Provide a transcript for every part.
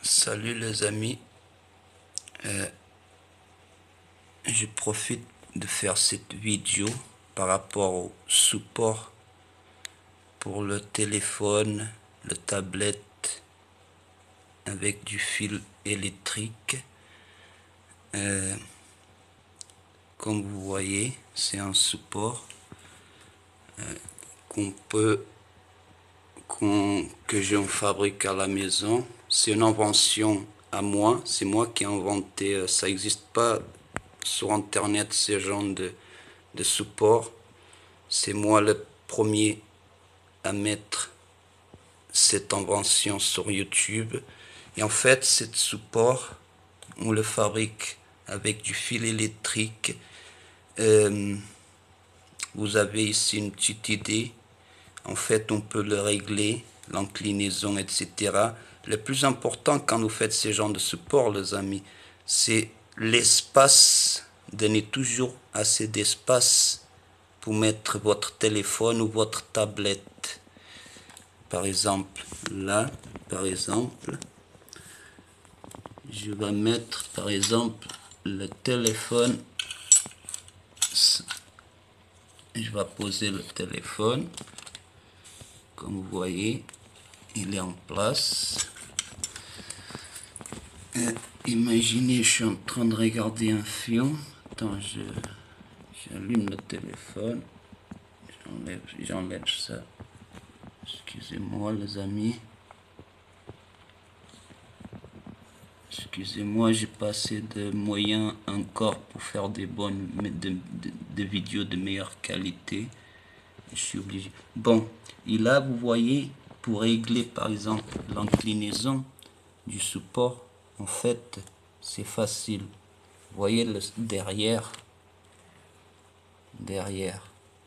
Salut les amis, je profite de faire cette vidéo par rapport au support pour le téléphone, le tablette avec du fil électrique. Comme vous voyez, c'est un support que j'en fabrique à la maison. C'est une invention à moi, c'est moi qui ai inventé, ça n'existe pas sur internet ce genre de support. C'est moi le premier à mettre cette invention sur YouTube. Et en fait, ce support, on le fabrique avec du fil électrique. Vous avez ici une petite idée. En fait, on peut le régler, l'inclinaison, etc. Le plus important quand vous faites ce genre de support, les amis, c'est l'espace. Donnez toujours assez d'espace pour mettre votre téléphone ou votre tablette. Par exemple, là, je vais mettre, par exemple, le téléphone. Je vais poser le téléphone. Comme vous voyez, il est en place. Imaginez, je suis en train de regarder un film. Attends, j'allume le téléphone. J'enlève ça. Excusez-moi les amis. Excusez-moi, j'ai pas assez de moyens encore pour faire des vidéos de meilleure qualité. Je suis obligé. Bon, et là vous voyez, pour régler par exemple l'inclinaison du support, en fait, c'est facile. Vous voyez le derrière,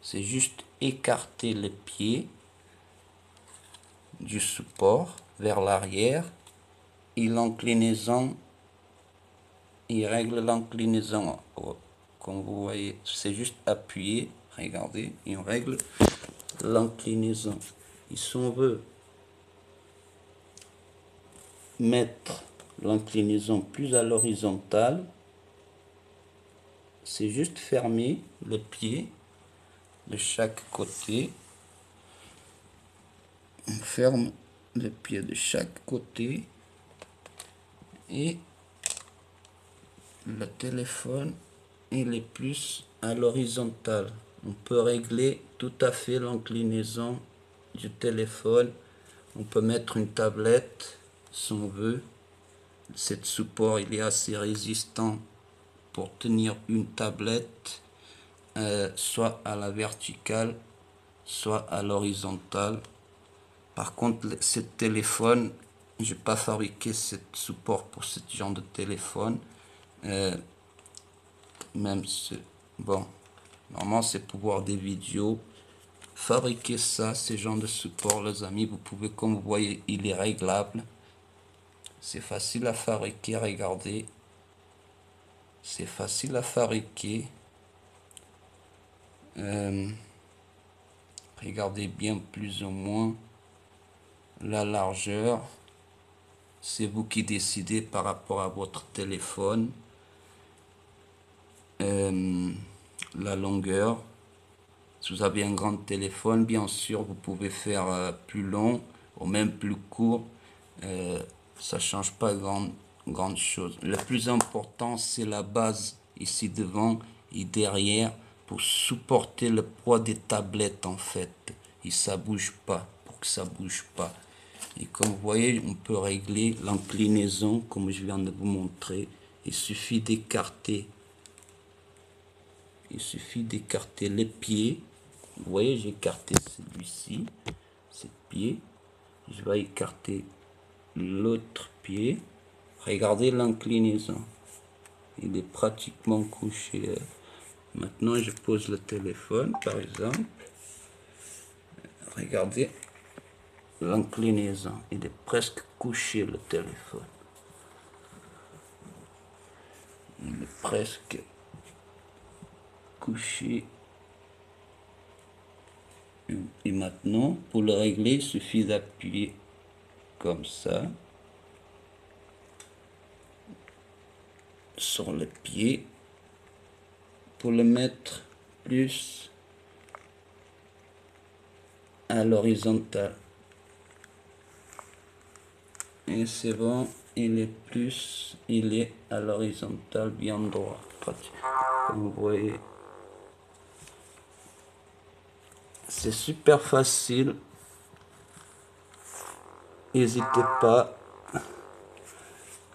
c'est juste écarter le pied du support vers l'arrière et l'inclinaison, il règle l'inclinaison. Comme vous voyez, c'est juste appuyer, regardez, et on règle l'inclinaison. Et si on veut mettre l'inclinaison plus à l'horizontale, c'est juste fermer le pied de chaque côté. On ferme le pied de chaque côté et le téléphone il est plus à l'horizontale. On peut régler tout à fait l'inclinaison du téléphone. On peut mettre une tablette si on veut. Cet support il est assez résistant pour tenir une tablette soit à la verticale soit à l'horizontale. Par contre, ce téléphone, je n'ai pas fabriqué ce support pour ce genre de téléphone. Même bon, normalement c'est pour voir des vidéos. Fabriquer ça, ce genre de support, les amis, vous pouvez, comme vous voyez, il est réglable. C'est facile à fabriquer, regardez. C'est facile à fabriquer. Regardez bien plus ou moins la largeur. C'est vous qui décidez par rapport à votre téléphone. La longueur. Si vous avez un grand téléphone, bien sûr, vous pouvez faire plus long ou même plus court. Ça change pas grande chose. Le plus important, c'est la base ici devant et derrière pour supporter le poids des tablettes en fait. Et ça bouge pas, pour que ça bouge pas. Et comme vous voyez, on peut régler l'inclinaison comme je viens de vous montrer. Il suffit d'écarter. Il suffit d'écarter les pieds. Vous voyez, j'ai écarté celui-ci, ce pied. Je vais écarter l'autre pied. Regardez l'inclinaison. Il est pratiquement couché. Maintenant, je pose le téléphone, par exemple. Regardez l'inclinaison. Il est presque couché, le téléphone. Il est presque couché. Et maintenant, pour le régler, il suffit d'appuyer comme ça. sur le pied pour le mettre plus à l'horizontale. Et c'est bon, il est à l'horizontale bien droit. Comme vous voyez, c'est super facile. N'hésitez pas à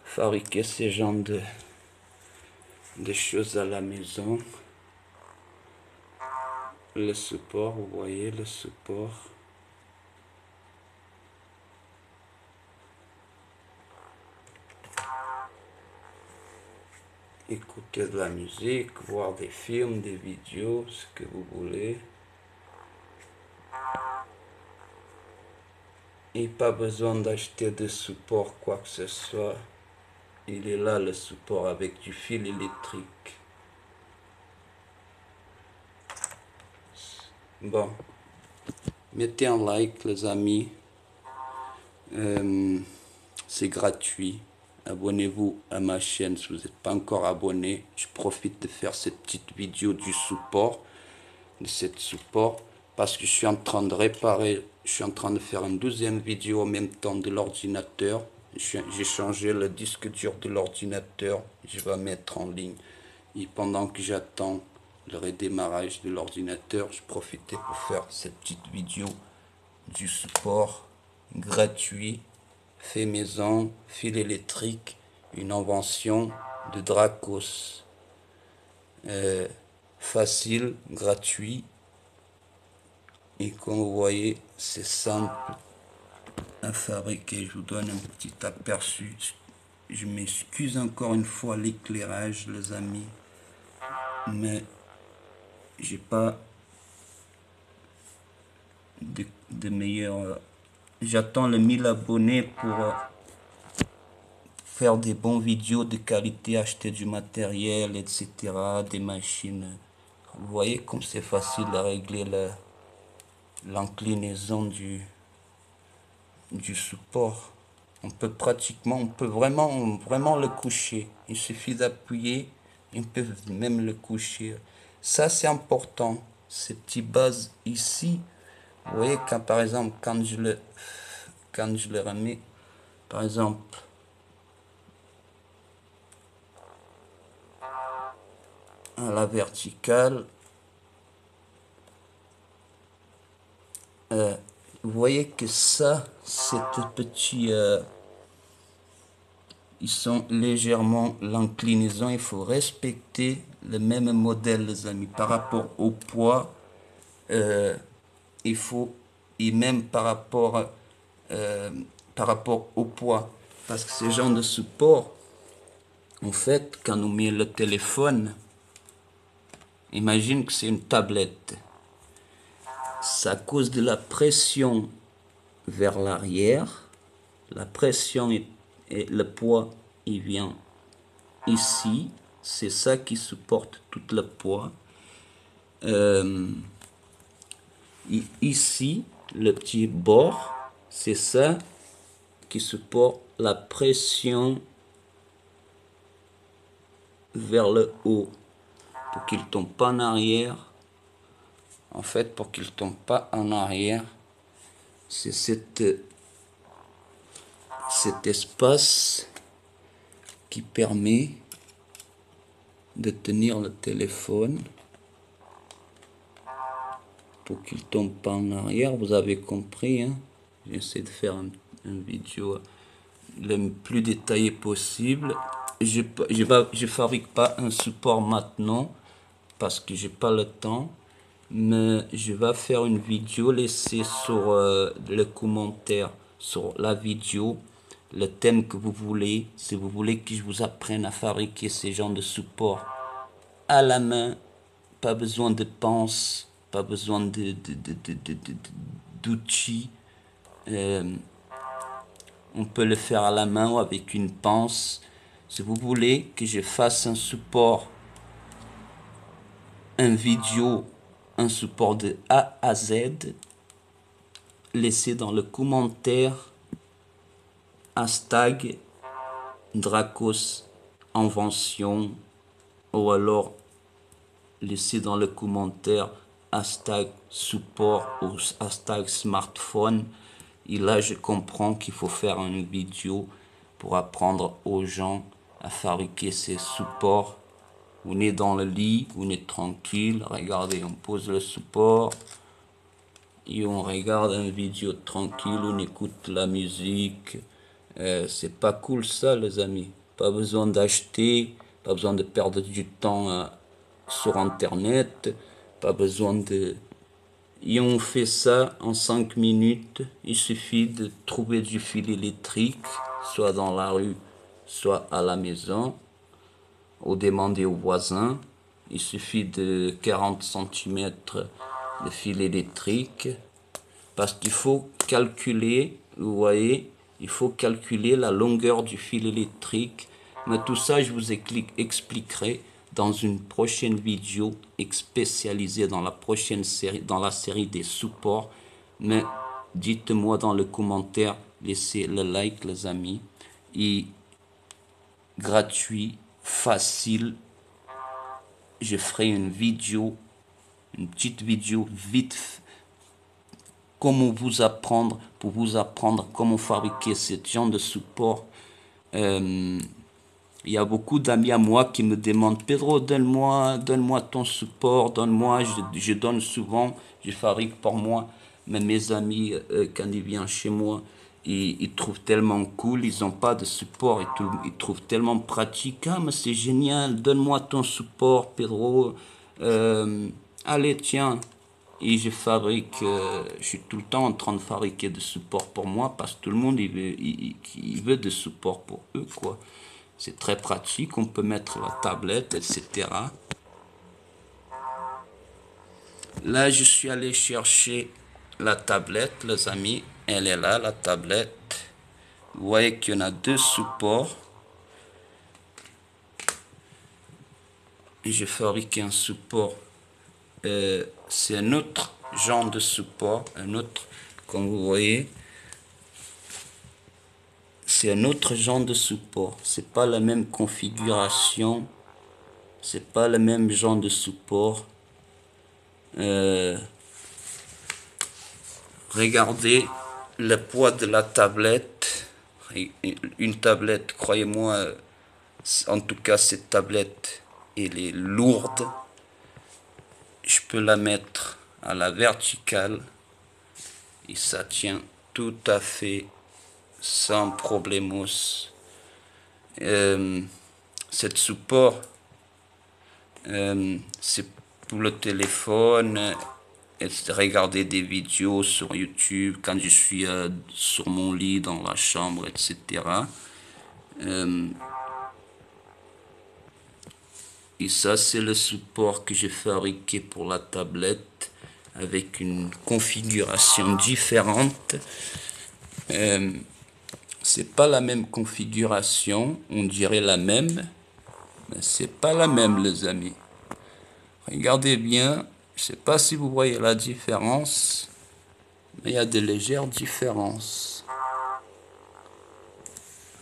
fabriquer ces genres de choses à la maison. Le support, vous voyez le support. Écouter de la musique, voir des films, des vidéos, ce que vous voulez. Et pas besoin d'acheter de support, quoi que ce soit. Il est là le support avec du fil électrique. Bon, mettez un like les amis. C'est gratuit. Abonnez-vous à ma chaîne si vous n'êtes pas encore abonné. Je profite de faire cette petite vidéo du support, de cette support, parce que je suis en train de réparer, je suis en train de faire une deuxième vidéo en même temps de l'ordinateur. J'ai changé le disque dur de l'ordinateur, je vais mettre en ligne. Et pendant que j'attends le redémarrage de l'ordinateur, je profitais pour faire cette petite vidéo du support gratuit, fait maison, fil électrique, une invention de Dracos. Facile, gratuit, et comme vous voyez, c'est simple à fabriquer. Je vous donne un petit aperçu. Je m'excuse encore une fois l'éclairage, les amis, mais j'ai pas de meilleur. J'attends les 1000 abonnés pour faire des bons vidéos de qualité, acheter du matériel, etc., des machines. Vous voyez comme c'est facile à régler l'inclinaison du support. On peut vraiment le coucher. Il suffit d'appuyer, on peut même le coucher. Ça c'est important, ces petites bases ici. Vous voyez quand par exemple quand je le remets par exemple à la verticale, vous voyez que ça, c'est petit, ils sont légèrement l'inclinaison. Il faut respecter le même modèle, les amis, par rapport au poids. Il faut, et même par rapport au poids, parce que ce genre de support, en fait, quand on met le téléphone, imagine que c'est une tablette. C'est à cause de la pression vers l'arrière. La pression et le poids, il vient ici. C'est ça qui supporte tout le poids. Ici, le petit bord, c'est ça qui supporte la pression vers le haut. Pour qu'il ne tombe pas en arrière. En fait, pour qu'il ne tombe pas en arrière, c'est cet espace qui permet de tenir le téléphone pour qu'il ne tombe pas en arrière. Vous avez compris, hein? J'essaie de faire une vidéo le plus détaillé possible. Je fabrique pas un support maintenant parce que j'ai pas le temps, mais je vais faire une vidéo, laisser sur le commentaire sur la vidéo le thème que vous voulez. Si vous voulez que je vous apprenne à fabriquer ces genres de support à la main, pas besoin de pince, pas besoin d'outils, on peut le faire à la main ou avec une pince. Si vous voulez que je fasse un support, un vidéo, un support de A à Z, laissez dans le commentaire hashtag Dracos invention, ou alors laissez dans les commentaires hashtag support ou hashtag smartphone. Et là, je comprends qu'il faut faire une vidéo pour apprendre aux gens à fabriquer ces supports. On est dans le lit, on est tranquille. Regardez, on pose le support et on regarde une vidéo tranquille, on écoute la musique. C'est pas cool ça, les amis. Pas besoin d'acheter, pas besoin de perdre du temps sur Internet, pas besoin de... Et on fait ça en 5 minutes. Il suffit de trouver du fil électrique, soit dans la rue, soit à la maison, ou demander aux voisins. Il suffit de 40 cm de fil électrique. Parce qu'il faut calculer, vous voyez, il faut calculer la longueur du fil électrique. Mais tout ça, je vous expliquerai dans une prochaine vidéo spécialisée dans la prochaine série, dans la série des supports. Mais dites-moi dans les commentaires, laissez le like, les amis. Et gratuit, facile. Je ferai une vidéo, une petite vidéo vite comment pour vous apprendre comment fabriquer ce genre de support. Il y a beaucoup d'amis à moi qui me demandent Pedro, donne-moi ton support, donne-moi, je donne souvent, je fabrique pour moi. Mais mes amis, quand ils viennent chez moi, ils trouvent tellement cool, ils n'ont pas de support, ils trouvent tellement pratique. Ah, mais c'est génial, donne-moi ton support, Pedro. Allez, tiens. Et je fabrique, je suis tout le temps en train de fabriquer des supports pour moi parce que tout le monde il veut des supports pour eux, quoi. C'est très pratique, on peut mettre la tablette, etc. Là, je suis allé chercher la tablette, les amis. Elle est là, la tablette. Vous voyez qu'il y en a deux supports. Et j'ai fabriqué un support. C'est un autre genre de support, un autre, comme vous voyez, c'est un autre genre de support. C'est pas la même configuration, c'est pas le même genre de support. Regardez le poids de la tablette. Une tablette, croyez-moi, en tout cas cette tablette, elle est lourde. Je peux la mettre à la verticale et ça tient tout à fait sans problemos. Cette support, c'est pour le téléphone, regarder des vidéos sur YouTube quand je suis sur mon lit dans la chambre, etc. Et ça, c'est le support que j'ai fabriqué pour la tablette avec une configuration différente. C'est pas la même configuration, on dirait la même, mais c'est pas la même, les amis. Regardez bien, je sais pas si vous voyez la différence, mais il y a de légères différences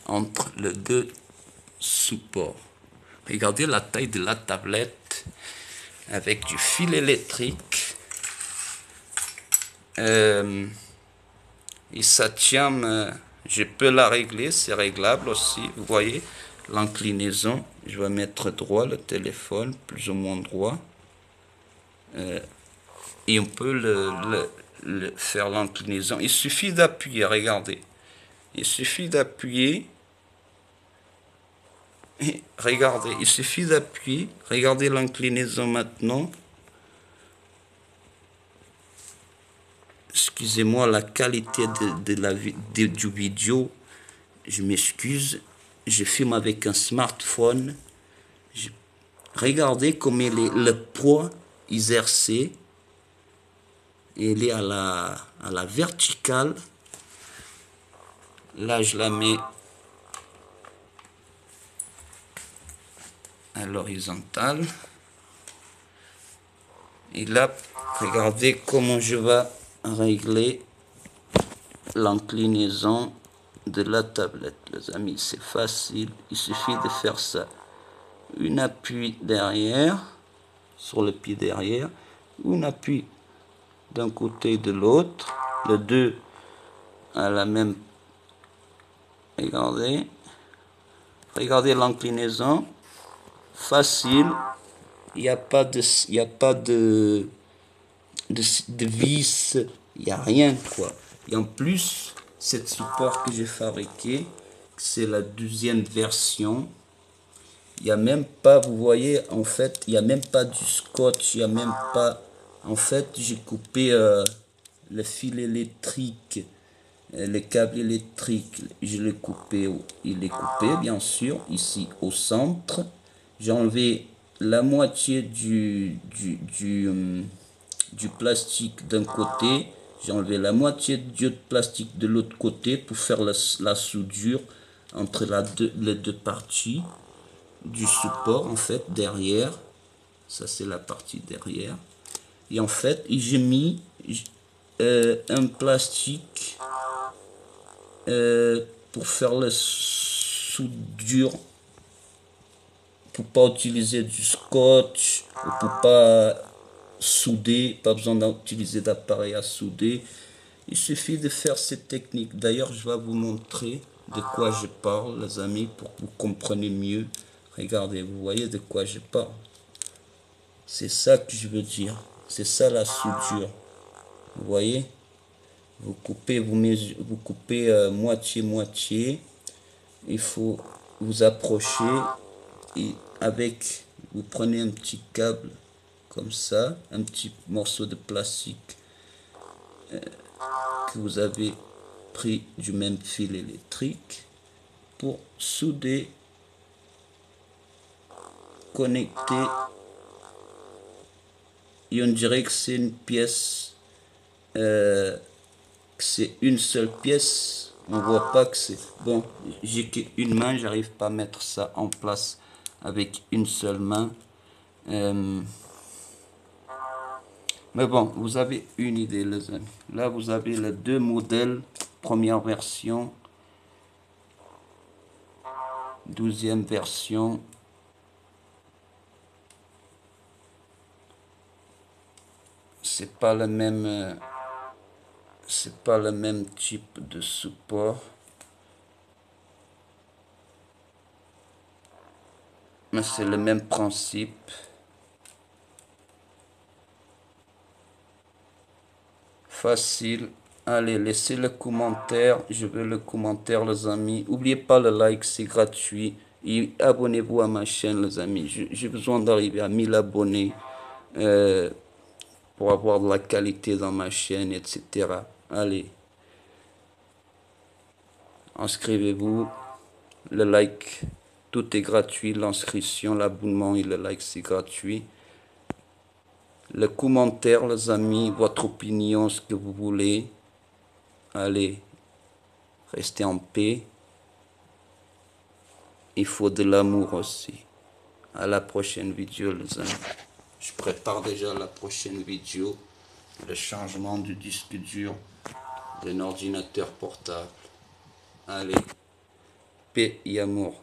entre les deux supports. Regardez la taille de la tablette avec du fil électrique. Et ça tient, je peux la régler, c'est réglable aussi. Vous voyez l'inclinaison, je vais mettre droit le téléphone, plus ou moins droit. Et on peut faire l'inclinaison. Il suffit d'appuyer, regardez. Il suffit d'appuyer. Regardez, il suffit d'appuyer. Regardez l'inclinaison maintenant. Excusez-moi la qualité du vidéo. Je m'excuse. Je filme avec un smartphone. Regardez comme le poids exercé. Il est à la verticale. Là, je la mets à l'horizontale. Et là, regardez comment je vais régler l'inclinaison de la tablette. Les amis, c'est facile. Il suffit de faire ça. une appui derrière, sur le pied derrière, une appui d'un côté et de l'autre, les deux à la même. Regardez l'inclinaison, facile, il n'y a pas de, de vis, il n'y a rien quoi. Et en plus, cette support que j'ai fabriqué, c'est la deuxième version. Il n'y a même pas, vous voyez, en fait, il n'y a même pas du scotch, il n'y a même pas, en fait, j'ai coupé le fil électrique, le câble électrique, je l'ai coupé, il est coupé, bien sûr, ici au centre. J'ai enlevé la moitié du plastique d'un côté, j'ai enlevé la moitié du plastique de l'autre côté pour faire la soudure entre les deux parties du support en fait derrière. Ça c'est la partie derrière. Et en fait j'ai mis un plastique pour faire la soudure, pour pas utiliser du scotch ou pour pas souder, pas besoin d'utiliser d'appareil à souder. Il suffit de faire cette technique. D'ailleurs, je vais vous montrer de quoi je parle, les amis, pour que vous compreniez mieux. Regardez, vous voyez de quoi je parle. C'est ça que je veux dire. C'est ça la soudure. Vous voyez? Vous coupez, vous coupez moitié-moitié. Il faut vous approcher et avec, vous prenez un petit câble comme ça, un petit morceau de plastique que vous avez pris du même fil électrique pour souder, connecter. Et on dirait que c'est une pièce, que c'est une seule pièce. On voit pas que c'est bon. J'ai qu'une main, j'arrive pas à mettre ça en place avec une seule main. Mais bon, vous avez une idée, les amis. Là, vous avez les deux modèles. Première version, deuxième version. C'est pas le même, c'est pas le même type de support. Mais c'est le même principe. Facile. Allez, laissez le commentaire. Je veux le commentaire, les amis. N'oubliez pas le like, c'est gratuit. Et abonnez-vous à ma chaîne, les amis. J'ai besoin d'arriver à 1000 abonnés pour avoir de la qualité dans ma chaîne, etc. Allez, inscrivez-vous. Le like, tout est gratuit. L'inscription, l'abonnement et le like, c'est gratuit. Le commentaire, les amis, votre opinion, ce que vous voulez. Allez, restez en paix. Il faut de l'amour aussi. À la prochaine vidéo, les amis. Je prépare déjà la prochaine vidéo. Le changement du disque dur d'un ordinateur portable. Allez, paix et amour.